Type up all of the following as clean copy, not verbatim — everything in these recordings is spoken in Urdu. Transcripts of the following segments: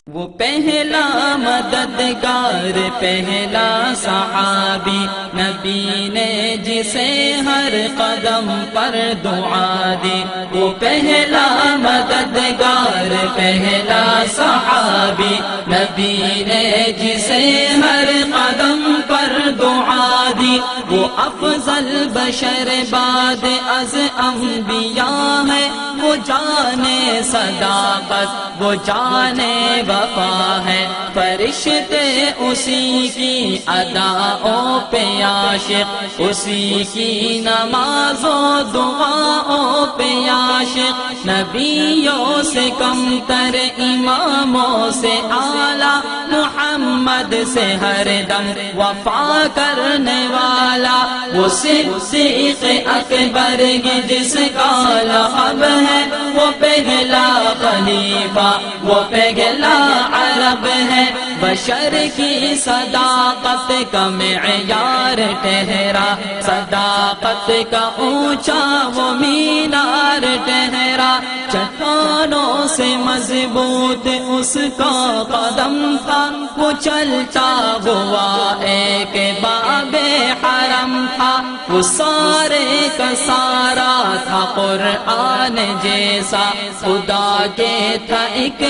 وہ پہلا مددگار پہلا صحابی نبی نے جسے ہر قدم پر دعا دی، وہ پہلا مددگار پہلا صحابی نبی نے جسے ہر قدم پر دعا دی، وہ افضل بشر بعد از انبیاء ہے، وہ جانے صداقت وہ جانے وفا ہے، فرشتے اسی کی اداؤں پہ عاشق، اسی کی نماز و دعاؤں پہ عاشق، نبیوں سے کم تر اماموں سے اعلیٰ، محمد سے ہر دم وفا کرنے والا، وہ صدیق اکبر جس کا لقب ہے، وہ پہلا خلیفہ وہ پہلا عرب ہے، بشر کی صداقت کا معیار ٹھہرا، صداقت کا اونچا وہ مینار ٹھہرا، چٹانوں سے مضبوط اس کا قدم تھا، وہ چلتا ہوا ایک باب حرم تھا، وہ سارے کا سارا تھا قرآن جیسا، خدا کے تھا ایک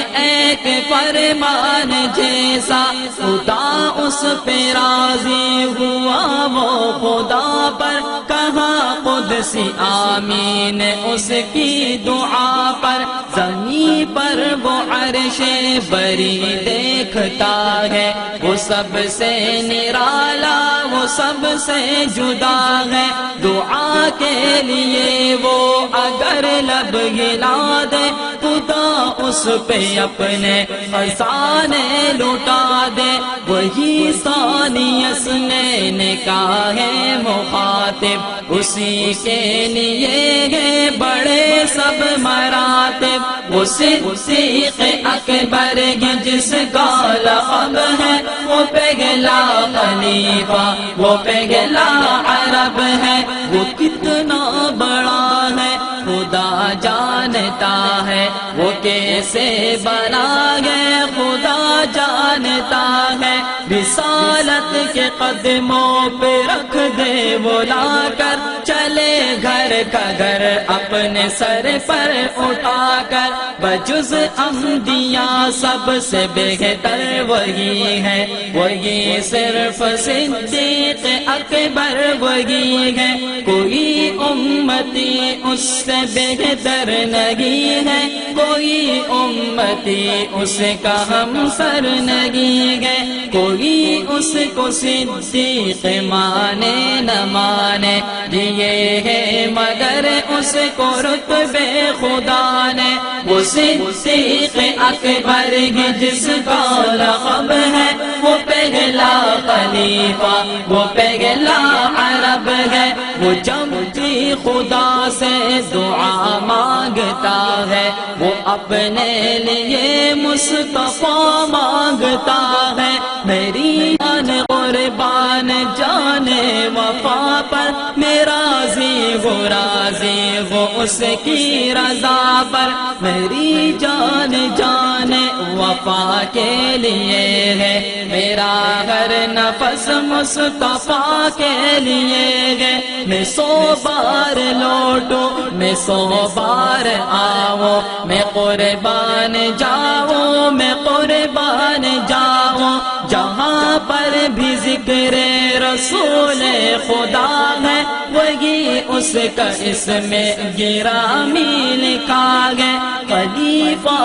فرمان جیسا، خدا اس پہ راضی ہوا، وہ خدا پر کہا قدسی آمین اس کی دعا پر، زمین پر وہ عرش بری دیکھتا ہے، وہ سب سے نرالا وہ سب سے جدا ہے، دعا کے لیے وہ اگر لب ہلا دے، خدا اس پہ اپنے خزانے لوٹا دے، وہی ثانی اثنین کا ہے مخاطب، اسی کے لیے ہے بڑے سب مراتب، وہ صدیق اکبر جس کا لقب ہے، وہ پہلا خلیفہ وہ پہلا عرب ہے، وہ کتنا بڑا ہے خدا جانتا ہے، وہ کیسے بنا ہے خدا جانتا ہے، رسالت کے قدموں پہ رکھ دے وہ لا کر، چلے گھر کا گھر اپنے سر پر اٹھا کر، بجز انبیاء سب سے بہتر وہی ہے، وہی صرف صدیق اکبر وہی ہے، کوئی امتی اس سے بہتر نہیں ہے، کوئی امتی اس کا ہمسر نہیں ہے، کوئی اس کو صدیق مانے نہ مانے، یہ ہے مگر اس کو رتبے خدا نے، وہ صدیق اکبر جس کا لقب ہے، وہ پہلا خلیفہ وہ پہلا عرب ہے، وہ جب بھی خدا سے دعا مانگتا ہے، وہ اپنے لیے مصطفیٰ مانگتا ہے، میری جان قربان جانے وفا پر، میرا راضی وہ اس کی رضا پر، میری جان وفا کے لیے ہے، میرا ہر نفس مصطفیٰ کے لیے ہے، میں 100 بار لوٹوں میں 100 بار آؤں، میں قربان جاؤں میں قربان جاؤں، جہاں پر بھی ذکر رسول خدا ہے، وہی اس کا اسم گرامی لکھا گئے، خلیفہ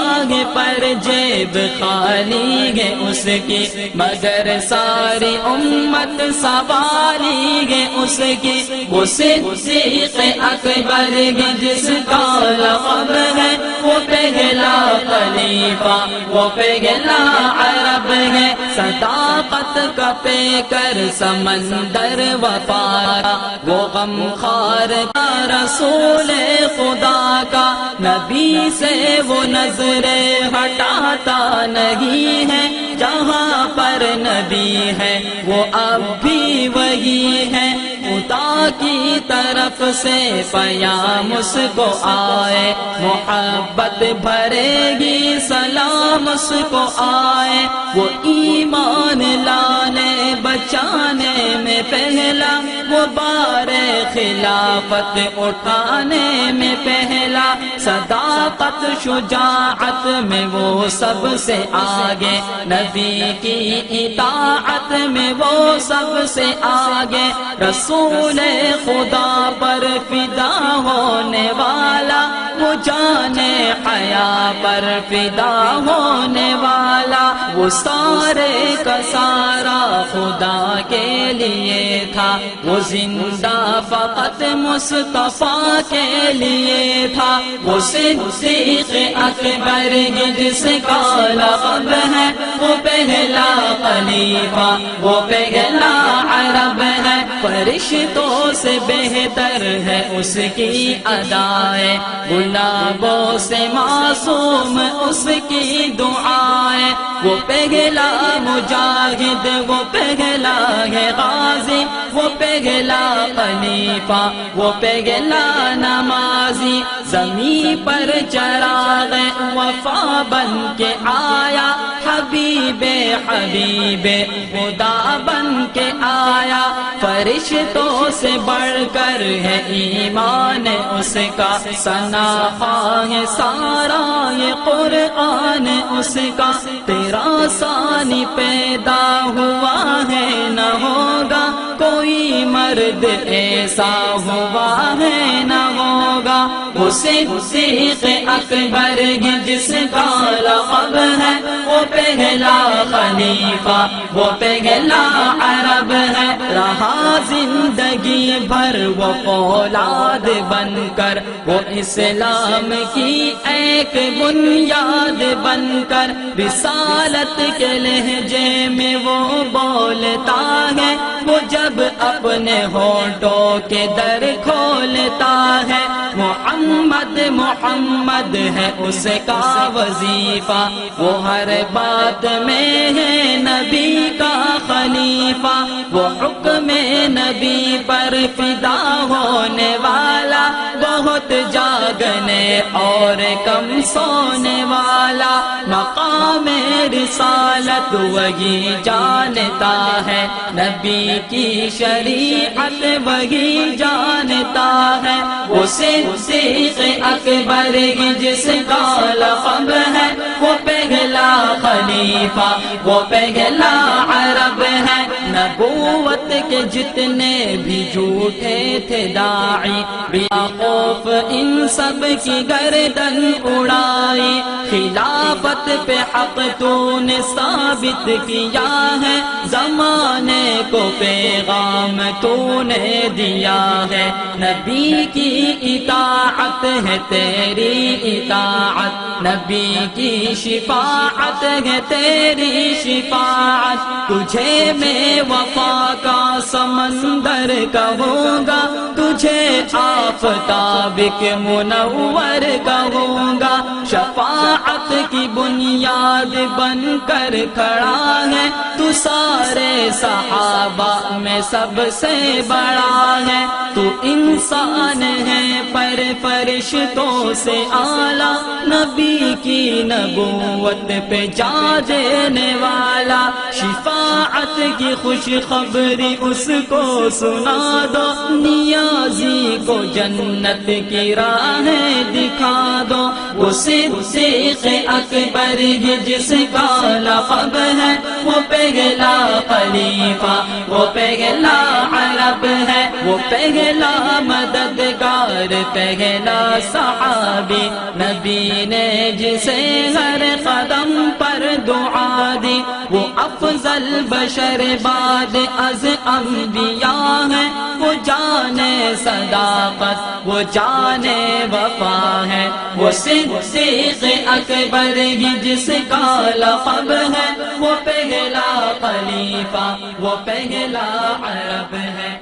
پر جیب خالی ہے اس کی، مگر ساری امت سوالی ہے اس کی، وہ صدیق اکبر جس کا لقب ہے، وہ پہلا خلیفہ وہ پہلا عرب ہے، صداقت کا پے کر سمندر وفا، وہ غم خار کا رسول خدا کا، نبی سے وہ نظریں ہٹاتا نہیں ہے، جہاں پر نبی ہے وہ اب بھی وہی ہے، خدا خدا کی طرف سے پیام اس کو آئے، محبت بھرے گی سلام اس کو آئے، وہ ایمان لانے بچانے میں پہلا، وہ بار خلافت اٹھانے میں پہلا، صداقت شجاعت میں وہ سب سے آگے، نبی کی اطاعت میں وہ سب سے آگے، رسول خدا پر فدا ہونے والا، وہ جانے حیا پر فدا ہونے والا، وہ سارے کا سارا خدا کے لیے تھا، وہ زندہ فقط مصطفیٰ کے لیے تھا، وہ صدیق اکبر جس کا لقب ہے، وہ پہلا خلیفہ، وہ پہلا عرب ہے، فرشتوں سے بہتر ہے اس کی ادائیں، گلابوں سے معصوم اس کی دعائیں، وہ پہلا مجاہد، وہ پہلا ہے غازی، وہ پہلا خلیفہ، وہ پہلا نمازی، زمین پر چراغ وفا بن کے آیا، حبیب حبیب خدا بن کے آیا، فرشتوں سے بڑھ کر ہے ایمان اس کا، ثنا ہے سارا یہ قرآن اس کا، تیرا ثانی پیدا ہوا ہے نہ ہوگا کوئی مرد ایسا ہوا ہے نہ ہوگا، وہ صدیق اکبر جس کا لقب ہے، وہ پہلا خلیفہ، وہ پہلا عرب ہے، رہا زندگی بھر وہ فولاد بن کر، وہ اسلام کی ایک بنیاد بن کر، رسالت کے لہجے میں وہ بولتا ہے، وہ جب اپنے ہونٹوں کے در کھولتا ہے، محمد محمد ہے اس کا وظیفہ، وہ ہر بات میں ہے نبی کا خلیفہ، وہ حکم نبی پر فدا ہونے والا، بہت جاگنے اور کم سونے والا، مقام رسالت وہی جانتا ہے، نبی کی شریعت وہی جانتا ہے، وہ صدیق اکبر جس کا لقب ہے، وہ پہلا خلیفہ، وہ پہلا عرب ہے، نبوت کے جتنے بھی جھوٹے تھے داعی، بیوقوف ان سب کی گردن اڑائی، خلافت پہ حق تو نے ثابت کیا ہے، زمانے کو پیغام تو نے دیا ہے، نبی کی اطاعت ہے تیری اطاعت، نبی کی شفاعت ہے تیری شفاعت، تجھے میں وفا کا سمندر کہوں گا، تجھے آفتاب کے منور کہوں گا، شفاعت کی بنیاد بن کر کھڑا ہے، تو سارے صحابہ میں سب سے بڑا ہے، تو انسان ہے پر فرشتوں سے اعلیٰ، نبی کی نبوت پہ جا دینے والا، شفاعت کی خوشخبری اس کو سنا دو، نیازی کو جنت کی راہیں دکھا دو، وہ صدیق اکبر جس کا لقب ہے، وہ پہلا خلیفہ، وہ پہلا عرب ہے، وہ پہلا مددگار، پہلا صحابی، نبی نے جسے ہر قدم پر دعا دی، وہ افضل بشر بعد از انبیاء ہے، وہ جانے صداقت، وہ جانے وفا ہے، وہ صدیق اکبر جس کا لقب ہے، وہ پہلا خلیفہ، وہ پہلا عرب ہے۔